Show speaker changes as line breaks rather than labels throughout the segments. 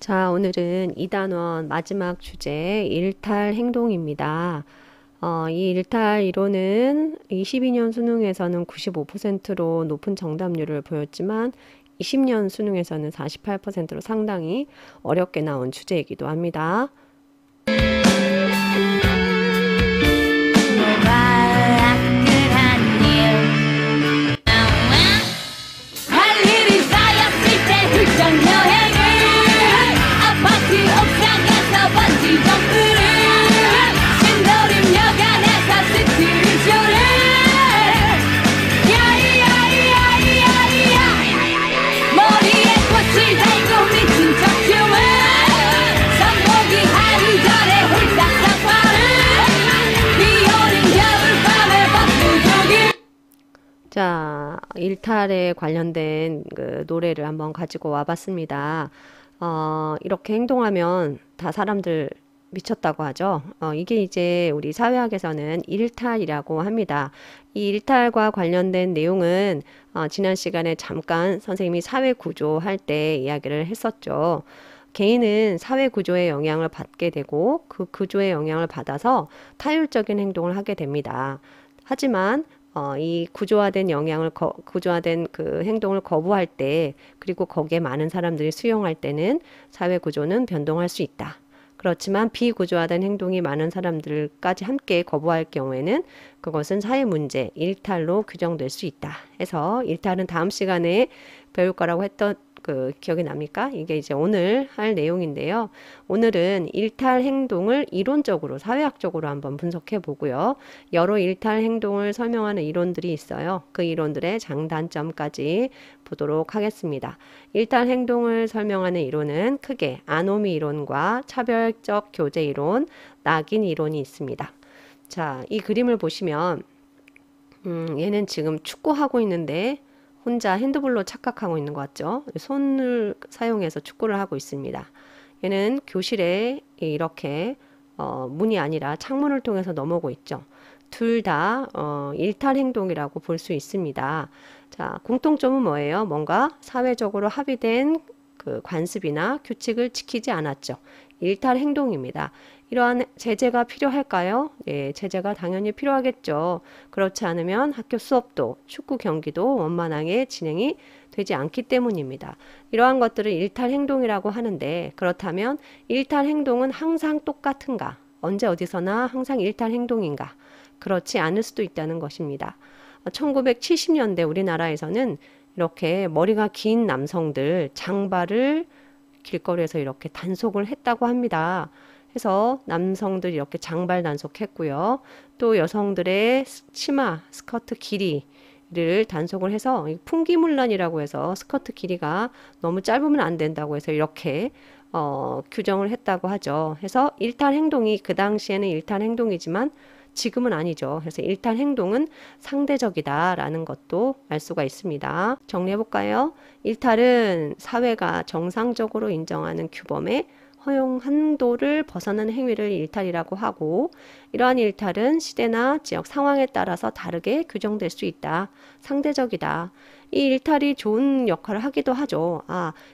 자, 오늘은 2단원 마지막 주제 일탈 행동입니다. 이 일탈 이론은 22년 수능에서는 95%로 높은 정답률을 보였지만 20년 수능에서는 48%로 상당히 어렵게 나온 주제이기도 합니다. 자, 일탈에 관련된 그 노래를 한번 가지고 와봤습니다. 이렇게 행동하면 다 사람들 미쳤다고 하죠. 이게 이제 우리 사회학에서는 일탈이라고 합니다. 이 일탈과 관련된 내용은 지난 시간에 잠깐 선생님이 사회구조 할 때 이야기를 했었죠. 개인은 사회구조의 영향을 받게 되고 그 구조의 영향을 받아서 타율적인 행동을 하게 됩니다. 하지만 이 구조화된 그 행동을 거부할 때, 그리고 거기에 많은 사람들이 수용할 때는 사회 구조는 변동할 수 있다. 그렇지만 비구조화된 행동이 많은 사람들까지 함께 거부할 경우에는 그것은 사회 문제, 일탈로 규정될 수 있다. 해서 일탈은 다음 시간에 배울 거라고 했던 그 기억이 납니까? 이게 이제 오늘 할 내용인데요. 오늘은 일탈 행동을 이론적으로, 사회학적으로 한번 분석해 보고요. 여러 일탈 행동을 설명하는 이론들이 있어요. 그 이론들의 장단점까지 보도록 하겠습니다. 일탈 행동을 설명하는 이론은 크게 아노미 이론과 차별적 교제 이론, 낙인 이론이 있습니다. 자, 이 그림을 보시면 얘는 지금 축구하고 있는데 혼자 핸드볼로 착각하고 있는 것 같죠? 손을 사용해서 축구를 하고 있습니다. 얘는 교실에 이렇게 문이 아니라 창문을 통해서 넘어오고 있죠. 둘 다 일탈 행동이라고 볼 수 있습니다. 자, 공통점은 뭐예요? 뭔가 사회적으로 합의된 그 관습이나 규칙을 지키지 않았죠. 일탈 행동입니다. 이러한 제재가 필요할까요? 예, 제재가 당연히 필요하겠죠. 그렇지 않으면 학교 수업도 축구 경기도 원만하게 진행이 되지 않기 때문입니다. 이러한 것들을 일탈 행동이라고 하는데, 그렇다면 일탈 행동은 항상 똑같은가? 언제 어디서나 항상 일탈 행동인가? 그렇지 않을 수도 있다는 것입니다. 1970년대 우리나라에서는 이렇게 머리가 긴 남성들 장발을 길거리에서 이렇게 단속을 했다고 합니다. 해서 남성들이 이렇게 장발 단속했고요. 또 여성들의 치마, 스커트 길이를 단속을 해서 풍기문란이라고 해서 스커트 길이가 너무 짧으면 안 된다고 해서 이렇게 규정을 했다고 하죠. 해서 일탈 행동이 그 당시에는 일탈 행동이지만 지금은 아니죠. 그래서 일탈 행동은 상대적이다라는 것도 알 수가 있습니다. 정리해볼까요? 일탈은 사회가 정상적으로 인정하는 규범의 허용 한도를 벗어나는 행위를 일탈이라고 하고, 이러한 일탈은 시대나 지역 상황에 따라서 다르게 규정될 수 있다. 상대적이다. 이 일탈이 좋은 역할을 하기도 하죠.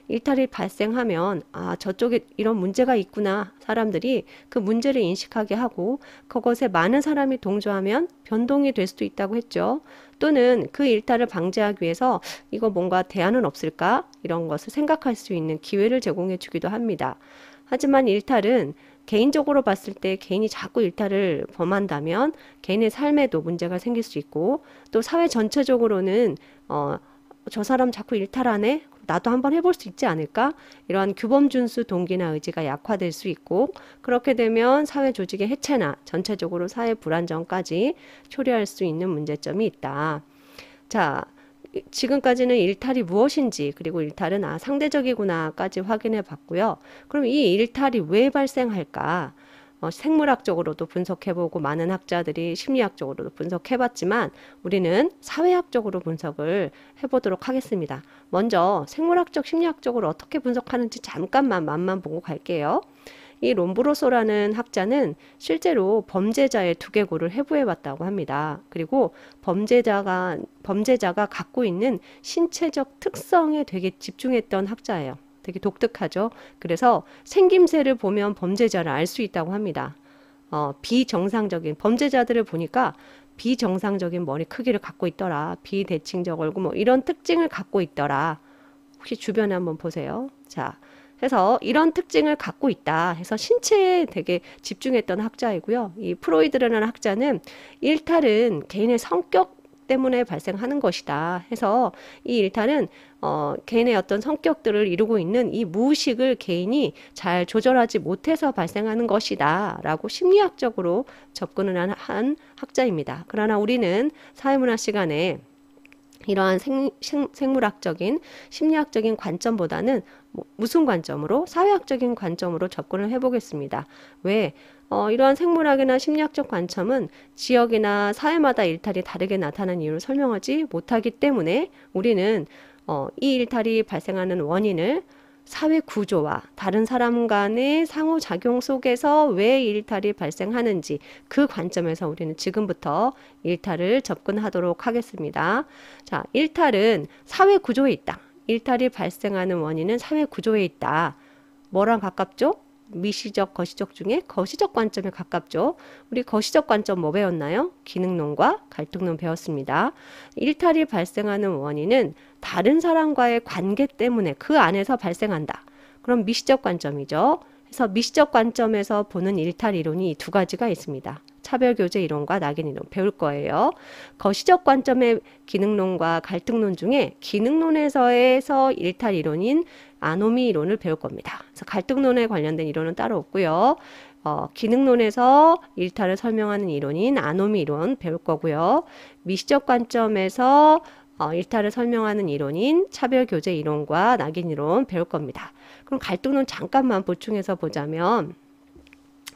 일탈이 발생하면 저쪽에 이런 문제가 있구나. 사람들이 그 문제를 인식하게 하고 그것에 많은 사람이 동조하면 변동이 될 수도 있다고 했죠. 또는 그 일탈을 방지하기 위해서 이거 뭔가 대안은 없을까? 이런 것을 생각할 수 있는 기회를 제공해 주기도 합니다. 하지만 일탈은 개인적으로 봤을 때 개인이 자꾸 일탈을 범한다면 개인의 삶에도 문제가 생길 수 있고, 또 사회 전체적으로는 저 사람 자꾸 일탈하네? 나도 한번 해볼 수 있지 않을까? 이러한 규범 준수 동기나 의지가 약화될 수 있고, 그렇게 되면 사회 조직의 해체나 전체적으로 사회 불안정까지 초래할 수 있는 문제점이 있다. 자, 지금까지는 일탈이 무엇인지, 그리고 일탈은 상대적이구나까지 확인해 봤고요. 그럼 이 일탈이 왜 발생할까? 생물학적으로도 분석해보고 많은 학자들이 심리학적으로도 분석해봤지만 우리는 사회학적으로 분석을 해보도록 하겠습니다. 먼저 생물학적, 심리학적으로 어떻게 분석하는지 잠깐만 맛만 보고 갈게요. 이 롬브로소라는 학자는 실제로 범죄자의 두개골을 해부해 봤다고 합니다. 그리고 범죄자가 갖고 있는 신체적 특성에 되게 집중했던 학자예요. 되게 독특하죠. 그래서 생김새를 보면 범죄자를 알 수 있다고 합니다. 비정상적인 범죄자들을 보니까 비정상적인 머리 크기를 갖고 있더라. 비대칭적 얼굴 뭐 이런 특징을 갖고 있더라. 혹시 주변에 한번 보세요. 자, 해서 이런 특징을 갖고 있다 해서 신체에 되게 집중했던 학자이고요. 이 프로이드라는 학자는 일탈은 개인의 성격 때문에 발생하는 것이다 해서 이 일탈은 개인의 어떤 성격들을 이루고 있는 이 무의식을 개인이 잘 조절하지 못해서 발생하는 것이다 라고 심리학적으로 접근을 한 학자입니다. 그러나 우리는 사회문화 시간에 이러한 생물학적인 심리학적인 관점보다는 무슨 관점으로? 사회학적인 관점으로 접근을 해보겠습니다. 왜? 이러한 생물학이나 심리학적 관점은 지역이나 사회마다 일탈이 다르게 나타나는 이유를 설명하지 못하기 때문에 우리는 이 일탈이 발생하는 원인을 사회 구조와 다른 사람 간의 상호작용 속에서 왜 일탈이 발생하는지 그 관점에서 우리는 지금부터 일탈을 접근하도록 하겠습니다. 자, 일탈은 사회 구조에 있다. 일탈이 발생하는 원인은 사회 구조에 있다. 뭐랑 가깝죠? 미시적, 거시적 중에 거시적 관점에 가깝죠. 우리 거시적 관점 뭐 배웠나요? 기능론과 갈등론 배웠습니다. 일탈이 발생하는 원인은 다른 사람과의 관계 때문에 그 안에서 발생한다. 그럼 미시적 관점이죠. 그래서 미시적 관점에서 보는 일탈 이론이 두 가지가 있습니다. 차별교제 이론과 낙인 이론 배울 거예요. 거시적 관점의 기능론과 갈등론 중에 기능론에서의 일탈 이론인 아노미 이론을 배울 겁니다. 그래서 갈등론에 관련된 이론은 따로 없고요. 기능론에서 일탈을 설명하는 이론인 아노미 이론 배울 거고요. 미시적 관점에서 일탈을 설명하는 이론인 차별교제 이론과 낙인 이론 배울 겁니다. 그럼 갈등론 잠깐만 보충해서 보자면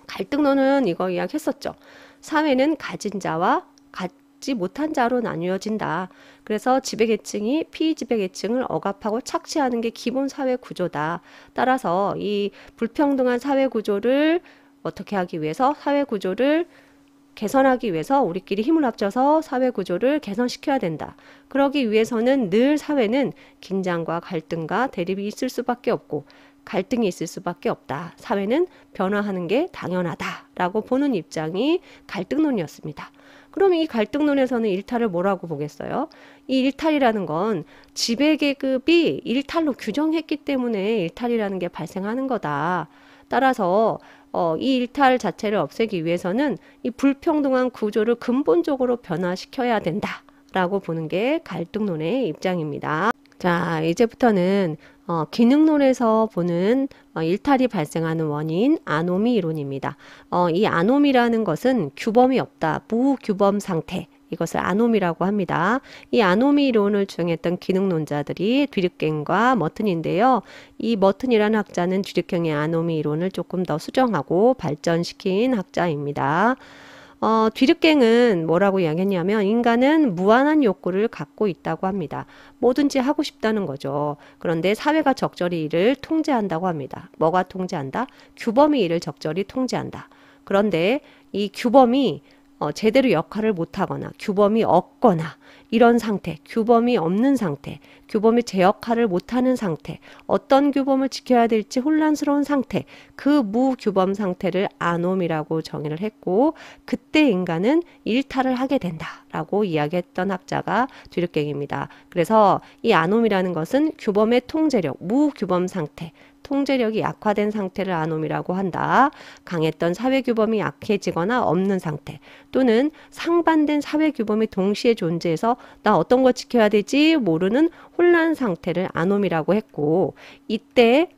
갈등론은 이거 이야기했었죠. 사회는 가진 자와 갖지 못한 자로 나뉘어진다. 그래서 지배계층이 피지배계층을 억압하고 착취하는 게 기본 사회 구조다. 따라서 이 불평등한 사회 구조를 어떻게 하기 위해서 사회 구조를 개선하기 위해서 우리끼리 힘을 합쳐서 사회 구조를 개선시켜야 된다. 그러기 위해서는 늘 사회는 긴장과 갈등과 대립이 있을 수밖에 없고 갈등이 있을 수밖에 없다. 사회는 변화하는 게 당연하다라고 보는 입장이 갈등론이었습니다. 그럼 이 갈등론에서는 일탈을 뭐라고 보겠어요? 이 일탈이라는 건 지배계급이 일탈로 규정했기 때문에 일탈이라는 게 발생하는 거다. 따라서 이 일탈 자체를 없애기 위해서는 이 불평등한 구조를 근본적으로 변화시켜야 된다라고 보는 게 갈등론의 입장입니다. 자, 이제부터는 기능론에서 보는 일탈이 발생하는 원인 아노미 이론입니다. 이 아노미라는 것은 규범이 없다. 무규범 상태. 이것을 아노미라고 합니다. 이 아노미 이론을 주장했던 기능론자들이 뒤르갱과 머튼인데요. 이 머튼이라는 학자는 뒤르갱의 아노미 이론을 조금 더 수정하고 발전시킨 학자입니다. 뒤르갱은 뭐라고 이야기했냐면 인간은 무한한 욕구를 갖고 있다고 합니다. 뭐든지 하고 싶다는 거죠. 그런데 사회가 적절히 이를 통제한다고 합니다. 뭐가 통제한다? 규범이 이를 적절히 통제한다. 그런데 이 규범이 제대로 역할을 못하거나 규범이 없거나 이런 상태, 규범이 없는 상태, 규범이 제 역할을 못하는 상태, 어떤 규범을 지켜야 될지 혼란스러운 상태, 그 무규범 상태를 아놈이라고 정의를 했고 그때 인간은 일탈을 하게 된다라고 이야기했던 학자가 뒤르갱입니다. 그래서 이 아놈이라는 것은 규범의 통제력, 무규범 상태, 통제력이 약화된 상태를 아놈이라고 한다. 강했던 사회규범이 약해지거나 없는 상태 또는 상반된 사회규범이 동시에 존재해서 나 어떤 거 지켜야 되지 모르는 혼란 상태를 아놈이라고 했고 이때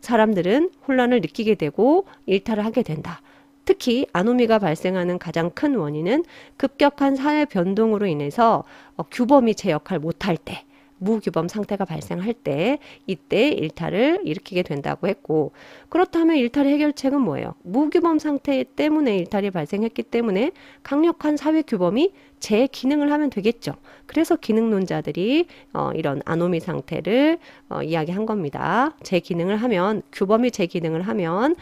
사람들은 혼란을 느끼게 되고 일탈을 하게 된다. 특히 아노미가 발생하는 가장 큰 원인은 급격한 사회 변동으로 인해서 규범이 제 역할 못할 때 무규범 상태가 발생할 때 이때 일탈을 일으키게 된다고 했고 그렇다면 일탈의 해결책은 뭐예요? 무규범 상태 때문에 일탈이 발생했기 때문에 강력한 사회 규범이 제 기능을 하면 되겠죠. 그래서 기능론자들이 이런 아노미 상태를 이야기한 겁니다. 제 기능을 하면 규범이 제 기능을 하면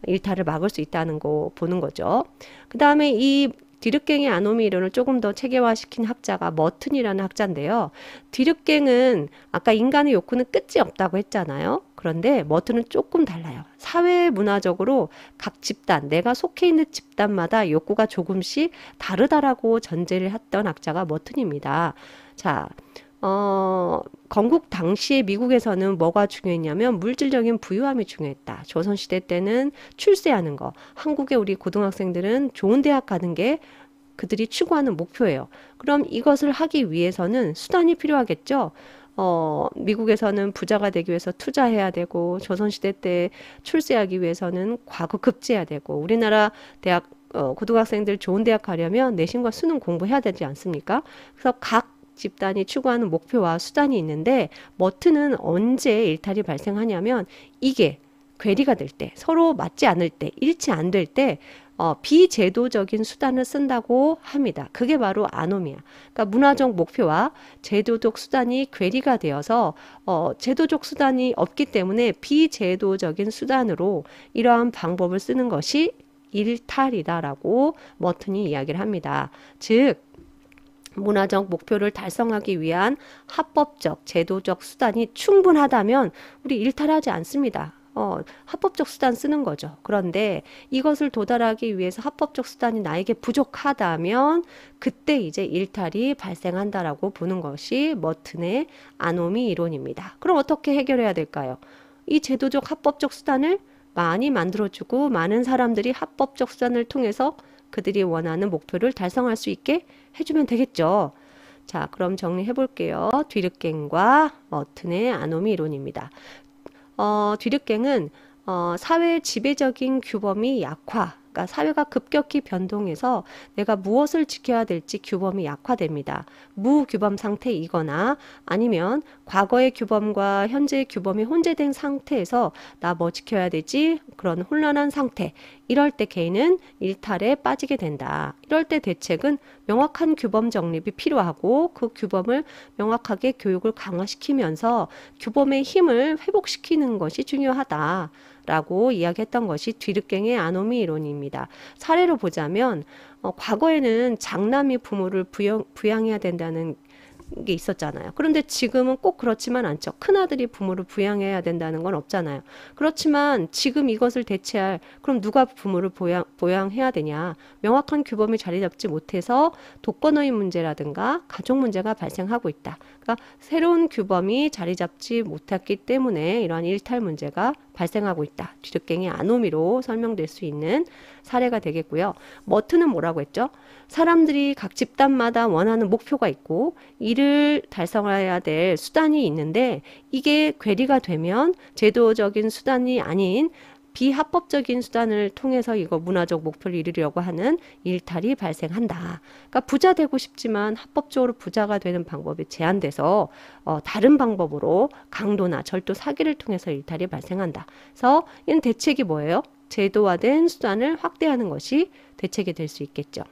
일탈을 막을 수 있다는 거 보는 거죠. 그 다음에 이 뒤릇갱이 아노미 이론을 조금 더 체계화시킨 학자가 머튼이라는 학자인데요. 뒤릇갱은 아까 인간의 욕구는 끝이 없다고 했잖아요. 그런데 머튼은 조금 달라요. 사회 문화적으로 각 집단, 내가 속해 있는 집단마다 욕구가 조금씩 다르다라고 전제를 했던 학자가 머튼입니다. 자, 건국 당시에 미국에서는 뭐가 중요했냐면 물질적인 부유함이 중요했다. 조선시대 때는 출세하는 거. 한국의 우리 고등학생들은 좋은 대학 가는 게 그들이 추구하는 목표예요. 그럼 이것을 하기 위해서는 수단이 필요하겠죠. 미국에서는 부자가 되기 위해서 투자해야 되고, 조선시대 때 출세하기 위해서는 과거급제해야 되고, 우리나라 대학, 고등학생들 좋은 대학 가려면 내신과 수능 공부해야 되지 않습니까? 그래서 각 집단이 추구하는 목표와 수단이 있는데 머튼은 언제 일탈이 발생하냐면 이게 괴리가 될 때, 서로 맞지 않을 때, 일치 안 될 때 비제도적인 수단을 쓴다고 합니다. 그게 바로 아노미야. 그러니까 문화적 목표와 제도적 수단이 괴리가 되어서 제도적 수단이 없기 때문에 비제도적인 수단으로 이러한 방법을 쓰는 것이 일탈이다라고 머튼이 이야기를 합니다. 즉 문화적 목표를 달성하기 위한 합법적, 제도적 수단이 충분하다면 우리 일탈하지 않습니다. 합법적 수단 쓰는 거죠. 그런데 이것을 도달하기 위해서 합법적 수단이 나에게 부족하다면 그때 이제 일탈이 발생한다라고 보는 것이 머튼의 아노미 이론입니다. 그럼 어떻게 해결해야 될까요? 이 제도적 합법적 수단을 많이 만들어주고 많은 사람들이 합법적 수단을 통해서 그들이 원하는 목표를 달성할 수 있게 해주면 되겠죠. 자, 그럼 정리해 볼게요. 뒤릇갱과 머튼의 아노미 이론입니다. 뒤릇갱은 사회의 지배적인 규범이 약화, 그러니까 사회가 급격히 변동해서 내가 무엇을 지켜야 될지 규범이 약화됩니다. 무규범 상태이거나 아니면 과거의 규범과 현재의 규범이 혼재된 상태에서 나 뭐 지켜야 되지? 그런 혼란한 상태. 이럴 때 개인은 일탈에 빠지게 된다. 이럴 때 대책은 명확한 규범 정립이 필요하고 그 규범을 명확하게 교육을 강화시키면서 규범의 힘을 회복시키는 것이 중요하다. 라고 이야기했던 것이 뒤릇갱의 아노미 이론입니다. 사례로 보자면 과거에는 장남이 부모를 부양해야 된다는 게 있었잖아요. 그런데 지금은 꼭 그렇지만 않죠. 큰아들이 부모를 부양해야 된다는 건 없잖아요. 그렇지만 지금 이것을 대체할 그럼 누가 부모를 보양해야 되냐. 명확한 규범이 자리 잡지 못해서 독거노인 문제라든가 가족 문제가 발생하고 있다. 그러니까 새로운 규범이 자리 잡지 못했기 때문에 이러한 일탈 문제가 발생하고 있다. 뒤릇갱이 아노미로 설명될 수 있는 사례가 되겠고요. 머튼은 뭐라고 했죠? 사람들이 각 집단마다 원하는 목표가 있고 이를 달성해야 될 수단이 있는데 이게 괴리가 되면 제도적인 수단이 아닌 비합법적인 수단을 통해서 이거 문화적 목표를 이루려고 하는 일탈이 발생한다. 그러니까 부자 되고 싶지만 합법적으로 부자가 되는 방법이 제한돼서 다른 방법으로 강도나 절도 사기를 통해서 일탈이 발생한다. 그래서 이는 대책이 뭐예요? 제도화된 수단을 확대하는 것이 대책이 될 수 있겠죠.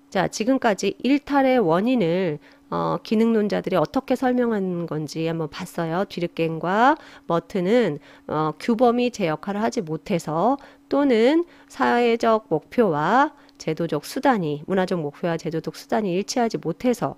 자, 지금까지 일탈의 원인을 기능론자들이 어떻게 설명한 건지 한번 봤어요. 뒤릇갱과 머튼은 규범이 제 역할을 하지 못해서 또는 사회적 목표와 제도적 수단이 문화적 목표와 제도적 수단이 일치하지 못해서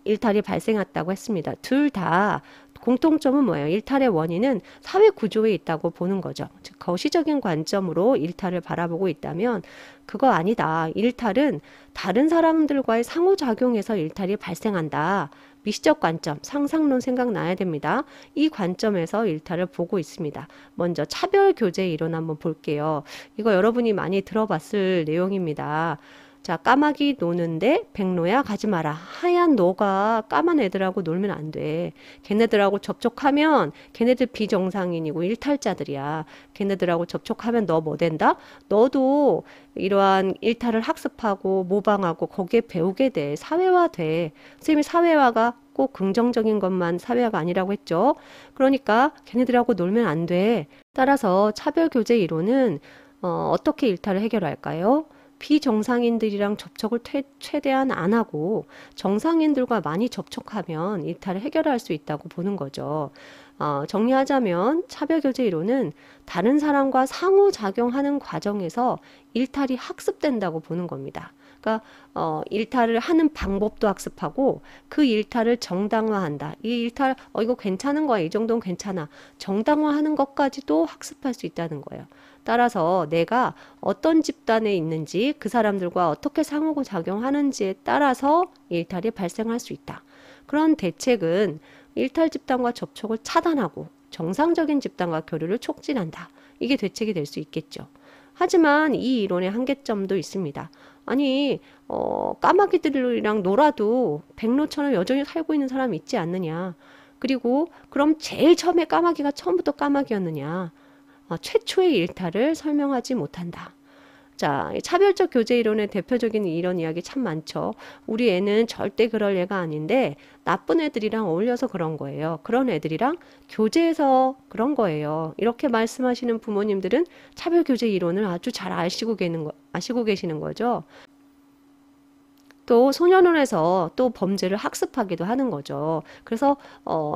일탈이 발생했다고 했습니다. 둘 다 공통점은 뭐예요? 일탈의 원인은 사회 구조에 있다고 보는 거죠. 즉 거시적인 관점으로 일탈을 바라보고 있다면 그거 아니다. 일탈은 다른 사람들과의 상호작용에서 일탈이 발생한다. 미시적 관점, 상상론 생각나야 됩니다. 이 관점에서 일탈을 보고 있습니다. 먼저 차별교제 이론 한번 볼게요. 이거 여러분이 많이 들어봤을 내용입니다. 자, 까마귀 노는데 백로야 가지 마라. 하얀 노가 까만 애들하고 놀면 안 돼. 걔네들하고 접촉하면 걔네들 비정상인이고 일탈자들이야. 걔네들하고 접촉하면 너 뭐 된다? 너도 이러한 일탈을 학습하고 모방하고 거기에 배우게 돼. 사회화돼. 선생님이 사회화가 꼭 긍정적인 것만 사회화가 아니라고 했죠. 그러니까 걔네들하고 놀면 안 돼. 따라서 차별교제 이론은 어떻게 일탈을 해결할까요? 비정상인들이랑 접촉을 최대한 안 하고 정상인들과 많이 접촉하면 일탈을 해결할 수 있다고 보는 거죠. 정리하자면 차별교제 이론은 다른 사람과 상호작용하는 과정에서 일탈이 학습된다고 보는 겁니다. 그러니까 일탈을 하는 방법도 학습하고 그 일탈을 정당화한다. 이 일탈 이거 괜찮은 거야. 이 정도는 괜찮아. 정당화하는 것까지도 학습할 수 있다는 거예요. 따라서 내가 어떤 집단에 있는지 그 사람들과 어떻게 상호작용하는지에 따라서 일탈이 발생할 수 있다. 그런 대책은 일탈 집단과 접촉을 차단하고 정상적인 집단과 교류를 촉진한다. 이게 대책이 될 수 있겠죠. 하지만 이 이론의 한계점도 있습니다. 아니 까마귀들이랑 놀아도 백로처럼 여전히 살고 있는 사람이 있지 않느냐. 그리고 그럼 제일 처음에 까마귀가 처음부터 까마귀였느냐. 최초의 일탈을 설명하지 못한다. 자, 차별적 교제 이론의 대표적인 이런 이야기 참 많죠. 우리 애는 절대 그럴 애가 아닌데 나쁜 애들이랑 어울려서 그런 거예요. 그런 애들이랑 교제해서 그런 거예요. 이렇게 말씀하시는 부모님들은 차별 교제 이론을 아주 잘 아시고 계시는 거죠. 또 소년원에서 또 범죄를 학습하기도 하는 거죠. 그래서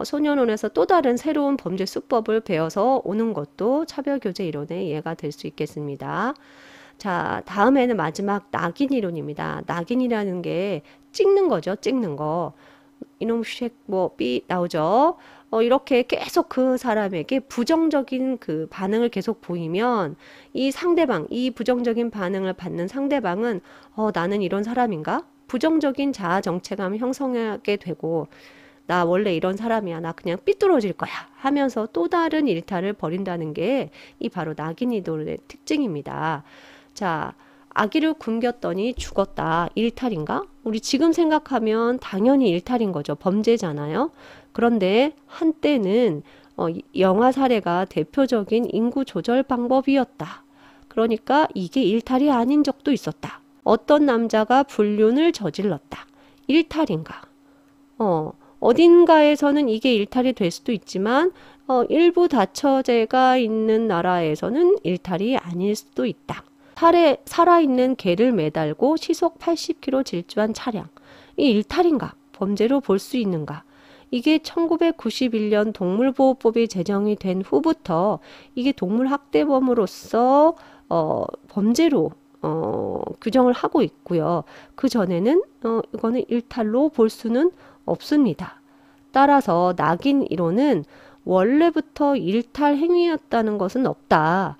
소년원에서 또 다른 새로운 범죄 수법을 배워서 오는 것도 차별교제 이론의 예가 될 수 있겠습니다. 자, 다음에는 마지막 낙인 이론입니다. 낙인이라는 게 찍는 거죠. 찍는 거. 이놈 쉑 삐 나오죠. 이렇게 계속 그 사람에게 부정적인 그 반응을 계속 보이면 이 상대방, 이 부정적인 반응을 받는 상대방은 나는 이런 사람인가? 부정적인 자아 정체감을 형성하게 되고 나 원래 이런 사람이야. 나 그냥 삐뚤어질 거야. 하면서 또 다른 일탈을 벌인다는 게 이 바로 낙인 이론의 특징입니다. 자, 아기를 굶겼더니 죽었다. 일탈인가? 우리 지금 생각하면 당연히 일탈인 거죠. 범죄잖아요. 그런데 한때는 영아 사례가 대표적인 인구 조절 방법이었다. 그러니까 이게 일탈이 아닌 적도 있었다. 어떤 남자가 불륜을 저질렀다. 일탈인가? 어딘가에서는 이게 일탈이 될 수도 있지만 일부 다처제가 있는 나라에서는 일탈이 아닐 수도 있다. 살아있는 개를 매달고 시속 80km 질주한 차량. 이 일탈인가? 범죄로 볼 수 있는가? 이게 1991년 동물보호법이 제정이 된 후부터 이게 동물학대범으로서 범죄로 규정을 하고 있고요. 그 전에는 이거는 일탈로 볼 수는 없습니다. 따라서 낙인 이론은 원래부터 일탈 행위였다는 것은 없다.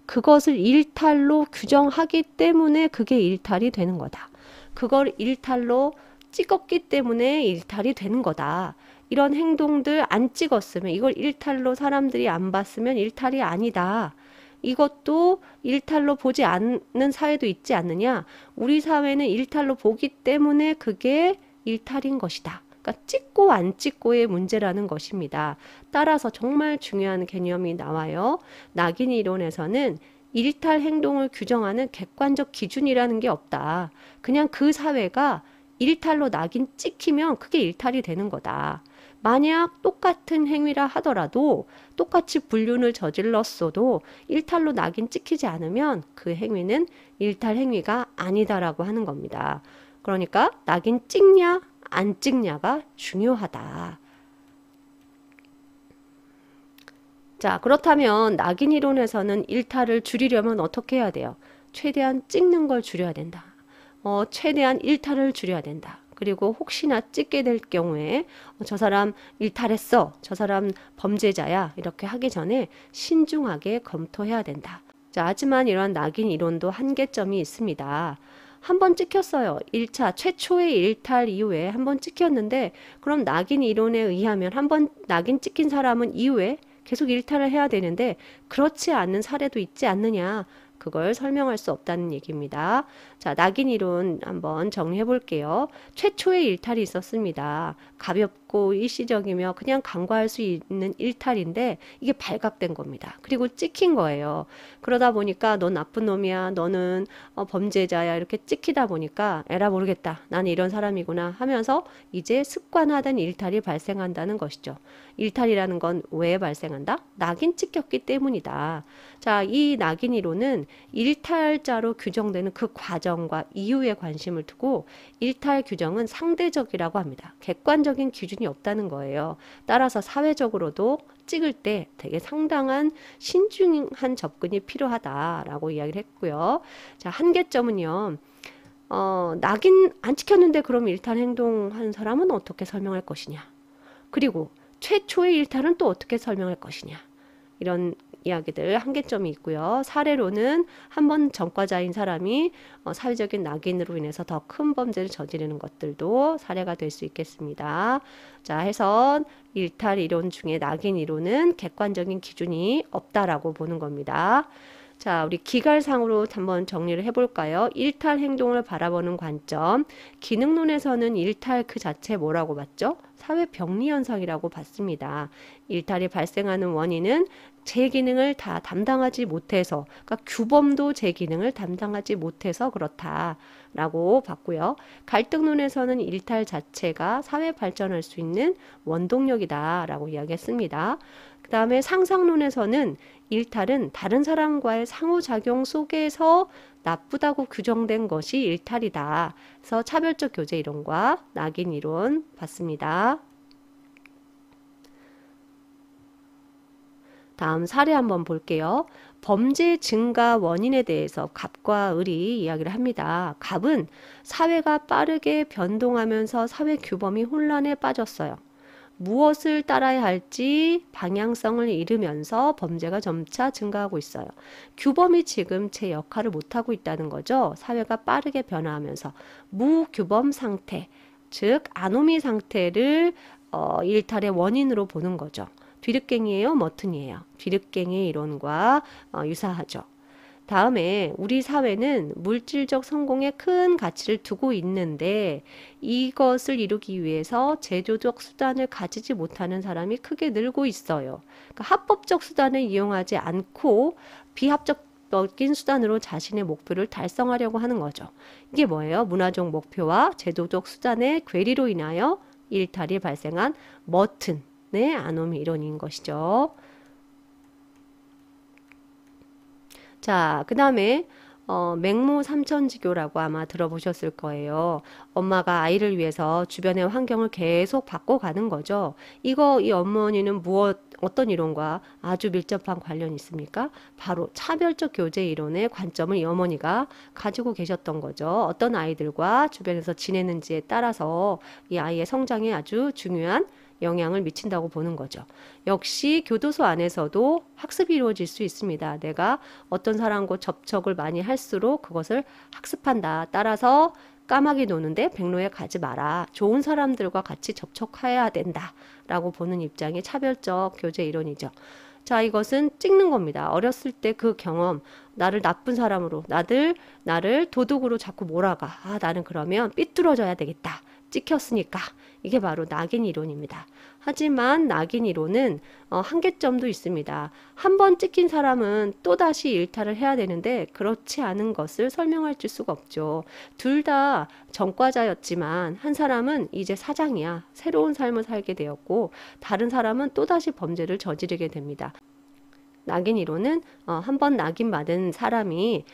그것을 일탈로 규정하기 때문에 그게 일탈이 되는 거다. 그걸 일탈로 찍었기 때문에 일탈이 되는 거다. 이런 행동들 안 찍었으면 이걸 일탈로 사람들이 안 봤으면 일탈이 아니다. 이것도 일탈로 보지 않는 사회도 있지 않느냐. 우리 사회는 일탈로 보기 때문에 그게 일탈인 것이다. 그러니까 찍고 안 찍고의 문제라는 것입니다. 따라서 정말 중요한 개념이 나와요. 낙인 이론에서는 일탈 행동을 규정하는 객관적 기준이라는 게 없다. 그냥 그 사회가 일탈로 낙인 찍히면 그게 일탈이 되는 거다. 만약 똑같은 행위라 하더라도 똑같이 불륜을 저질렀어도 일탈로 낙인 찍히지 않으면 그 행위는 일탈 행위가 아니다라고 하는 겁니다. 그러니까 낙인 찍냐 안 찍냐가 중요하다. 자, 그렇다면 낙인 이론에서는 일탈을 줄이려면 어떻게 해야 돼요? 최대한 찍는 걸 줄여야 된다. 최대한 일탈을 줄여야 된다. 그리고 혹시나 찍게 될 경우에 저 사람 일탈했어. 저 사람 범죄자야. 이렇게 하기 전에 신중하게 검토해야 된다. 자, 하지만 이러한 낙인 이론도 한계점이 있습니다. 한 번 찍혔어요. 1차 최초의 일탈 이후에 한 번 찍혔는데 그럼 낙인 이론에 의하면 한 번 낙인 찍힌 사람은 이후에 계속 일탈을 해야 되는데 그렇지 않은 사례도 있지 않느냐. 그걸 설명할 수 없다는 얘기입니다. 자, 낙인 이론 한번 정리해 볼게요. 최초의 일탈이 있었습니다. 가볍고 있고 일시적이며 그냥 간과할 수 있는 일탈인데 이게 발각된 겁니다. 그리고 찍힌 거예요. 그러다 보니까 넌 나쁜 놈이야, 너는 범죄자야 이렇게 찍히다 보니까 에라 모르겠다, 나는 이런 사람이구나 하면서 이제 습관화된 일탈이 발생한다는 것이죠. 일탈이라는 건 왜 발생한다? 낙인 찍혔기 때문이다. 자, 이 낙인 이론은 일탈자로 규정되는 그 과정과 이유에 관심을 두고 일탈 규정은 상대적이라고 합니다. 객관적인 기준이 없다는 거예요. 따라서 사회적으로도 찍을 때 되게 상당한 신중한 접근이 필요하다라고 이야기를 했고요. 자, 한계점은요. 낙인 안 찍혔는데 그럼 일탈 행동한 사람은 어떻게 설명할 것이냐? 그리고 최초의 일탈은 또 어떻게 설명할 것이냐? 이런 이야기들 한계점이 있고요. 사례로는 한 번 전과자인 사람이 사회적인 낙인으로 인해서 더 큰 범죄를 저지르는 것들도 사례가 될 수 있겠습니다. 자, 해서 일탈 이론 중에 낙인 이론은 객관적인 기준이 없다라고 보는 겁니다. 자, 우리 기갈상으로 한번 정리를 해볼까요? 일탈 행동을 바라보는 관점. 기능론에서는 일탈 그 자체 뭐라고 봤죠? 사회 병리 현상이라고 봤습니다. 일탈이 발생하는 원인은 제 기능을 다 담당하지 못해서, 그러니까 규범도 제 기능을 담당하지 못해서 그렇다라고 봤고요. 갈등론에서는 일탈 자체가 사회 발전할 수 있는 원동력이다라고 이야기했습니다. 그 다음에 상상론에서는 일탈은 다른 사람과의 상호작용 속에서 나쁘다고 규정된 것이 일탈이다. 그래서 차별적 교제 이론과 낙인 이론 봤습니다. 다음 사례 한번 볼게요. 범죄 증가 원인에 대해서 갑과 을이 이야기를 합니다. 갑은 사회가 빠르게 변동하면서 사회 규범이 혼란에 빠졌어요. 무엇을 따라야 할지 방향성을 잃으면서 범죄가 점차 증가하고 있어요. 규범이 지금 제 역할을 못하고 있다는 거죠. 사회가 빠르게 변화하면서 무규범 상태, 즉 아노미 상태를 일탈의 원인으로 보는 거죠. 뒤늦갱이에요? 머튼이에요? 뒤늦갱이 이론과 유사하죠. 다음에 우리 사회는 물질적 성공에 큰 가치를 두고 있는데 이것을 이루기 위해서 제도적 수단을 가지지 못하는 사람이 크게 늘고 있어요. 그러니까 합법적 수단을 이용하지 않고 비합법적인 수단으로 자신의 목표를 달성하려고 하는 거죠. 이게 뭐예요? 문화적 목표와 제도적 수단의 괴리로 인하여 일탈이 발생한 머튼의 아노미 이론인 것이죠. 자, 그 다음에 맹모 삼천지교라고 아마 들어보셨을 거예요. 엄마가 아이를 위해서 주변의 환경을 계속 바꿔가는 거죠. 이 어머니는 어떤 이론과 아주 밀접한 관련이 있습니까? 바로 차별적 교제 이론의 관점을 이 어머니가 가지고 계셨던 거죠. 어떤 아이들과 주변에서 지내는지에 따라서 이 아이의 성장에 아주 중요한 영향을 미친다고 보는 거죠. 역시 교도소 안에서도 학습이 이루어질 수 있습니다. 내가 어떤 사람과 접촉을 많이 할수록 그것을 학습한다. 따라서 까마귀 노는데 백로에 가지 마라. 좋은 사람들과 같이 접촉해야 된다. 라고 보는 입장이 차별적 교제 이론이죠. 자, 이것은 찍는 겁니다. 어렸을 때 그 경험, 나를 나쁜 사람으로, 나를 도둑으로 자꾸 몰아가. 아, 나는 그러면 삐뚤어져야 되겠다. 찍혔으니까. 이게 바로 낙인 이론입니다. 하지만 낙인 이론은 한계점도 있습니다. 한 번 찍힌 사람은 또다시 일탈을 해야 되는데 그렇지 않은 것을 설명할 수가 없죠. 둘 다 전과자였지만 한 사람은 이제 사장이야. 새로운 삶을 살게 되었고 다른 사람은 또다시 범죄를 저지르게 됩니다. 낙인 이론은 한 번 낙인 받은 사람이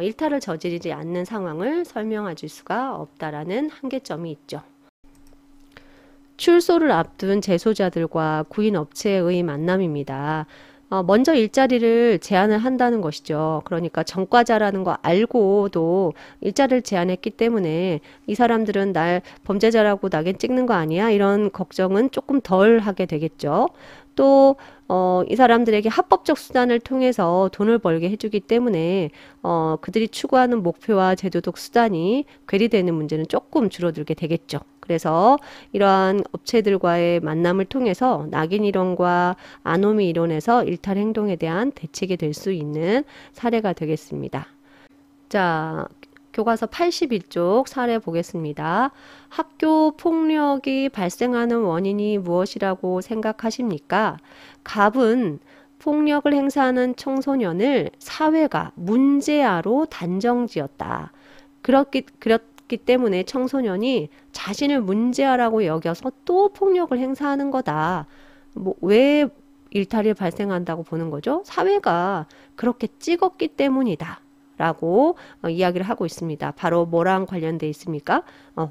일탈을 저지르지 않는 상황을 설명해 줄 수가 없다라는 한계점이 있죠. 출소를 앞둔 재소자들과 구인 업체의 만남입니다. 먼저 일자리를 제한을 한다는 것이죠. 그러니까 전과자라는 거 알고도 일자리를 제한했기 때문에 이 사람들은 날 범죄자라고 낙인 찍는 거 아니야? 이런 걱정은 조금 덜 하게 되겠죠. 또 이 사람들에게 합법적 수단을 통해서 돈을 벌게 해주기 때문에 그들이 추구하는 목표와 제도적 수단이 괴리되는 문제는 조금 줄어들게 되겠죠. 그래서 이러한 업체들과의 만남을 통해서 낙인 이론과 아노미 이론에서 일탈 행동에 대한 대책이 될 수 있는 사례가 되겠습니다. 자, 교과서 81쪽 사례 보겠습니다. 학교 폭력이 발생하는 원인이 무엇이라고 생각하십니까? 갑은 폭력을 행사하는 청소년을 사회가 문제아로 단정지었다. 그렇기 때문에 청소년이 자신을 문제아라고 여겨서 또 폭력을 행사하는 거다. 왜 일탈이 발생한다고 보는 거죠? 사회가 그렇게 찍었기 때문이다. 라고 이야기를 하고 있습니다. 바로 뭐랑 관련돼 있습니까?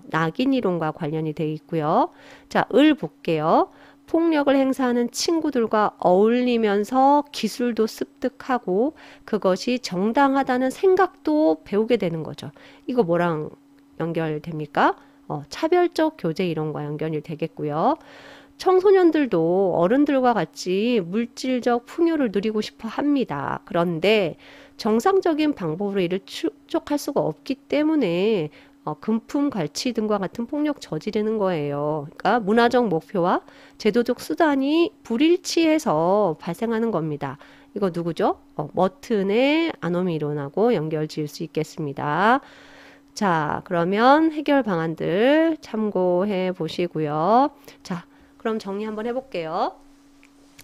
낙인 이론과 관련이 되어 있고요. 자, 을 볼게요. 폭력을 행사하는 친구들과 어울리면서 기술도 습득하고 그것이 정당하다는 생각도 배우게 되는 거죠. 이거 뭐랑 연결됩니까? 차별적 교제 이론과 연결이 되겠고요. 청소년들도 어른들과 같이 물질적 풍요를 누리고 싶어 합니다. 그런데 정상적인 방법으로 이를 축적할 수가 없기 때문에 금품 갈취 등과 같은 폭력 저지르는 거예요. 그러니까 문화적 목표와 제도적 수단이 불일치해서 발생하는 겁니다. 이거 누구죠? 머튼의 아노미 이론하고 연결 지을 수 있겠습니다. 자, 그러면 해결 방안들 참고해 보시고요. 자, 그럼 정리 한번 해볼게요.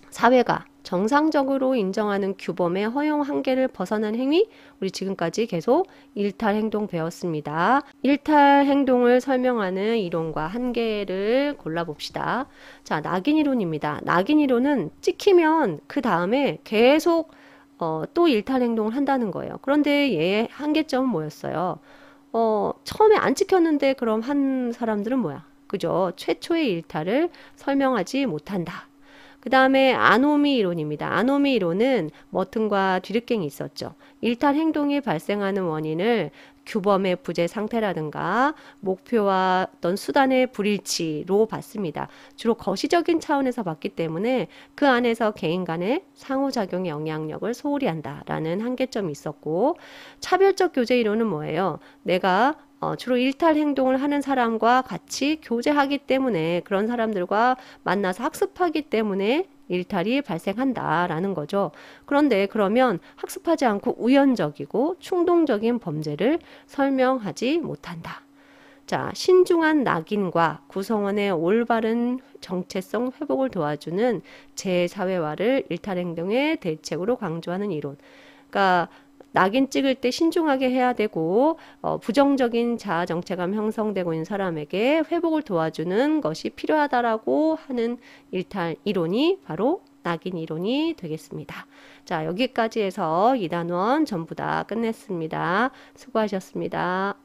사회가 정상적으로 인정하는 규범의 허용 한계를 벗어난 행위, 우리 지금까지 계속 일탈 행동 배웠습니다. 일탈 행동을 설명하는 이론과 한계를 골라봅시다. 자, 낙인 이론입니다. 낙인 이론은 찍히면 그 다음에 계속 또 일탈 행동을 한다는 거예요. 그런데 얘의 한계점은 뭐였어요? 처음에 안 찍혔는데 그럼 한 사람들은 뭐야? 그죠? 최초의 일탈을 설명하지 못한다. 그 다음에 아노미 이론입니다. 아노미 이론은 머튼과 뒤늦갱이 있었죠. 일탈 행동이 발생하는 원인을 규범의 부재 상태라든가 목표와 어떤 수단의 불일치로 봤습니다. 주로 거시적인 차원에서 봤기 때문에 그 안에서 개인 간의 상호작용의 영향력을 소홀히 한다라는 한계점이 있었고, 차별적 교제 이론은 뭐예요? 내가 주로 일탈 행동을 하는 사람과 같이 교제하기 때문에 그런 사람들과 만나서 학습하기 때문에 일탈이 발생한다라는 거죠. 그런데 그러면 학습하지 않고 우연적이고 충동적인 범죄를 설명하지 못한다. 자, 신중한 낙인과 구성원의 올바른 정체성 회복을 도와주는 재사회화를 일탈 행동의 대책으로 강조하는 이론. 그러니까 낙인 찍을 때 신중하게 해야 되고 부정적인 자아 정체감 형성되고 있는 사람에게 회복을 도와주는 것이 필요하다라고 하는 일탈 이론이 바로 낙인 이론이 되겠습니다. 자, 여기까지 해서 2단원 전부 다 끝냈습니다. 수고하셨습니다.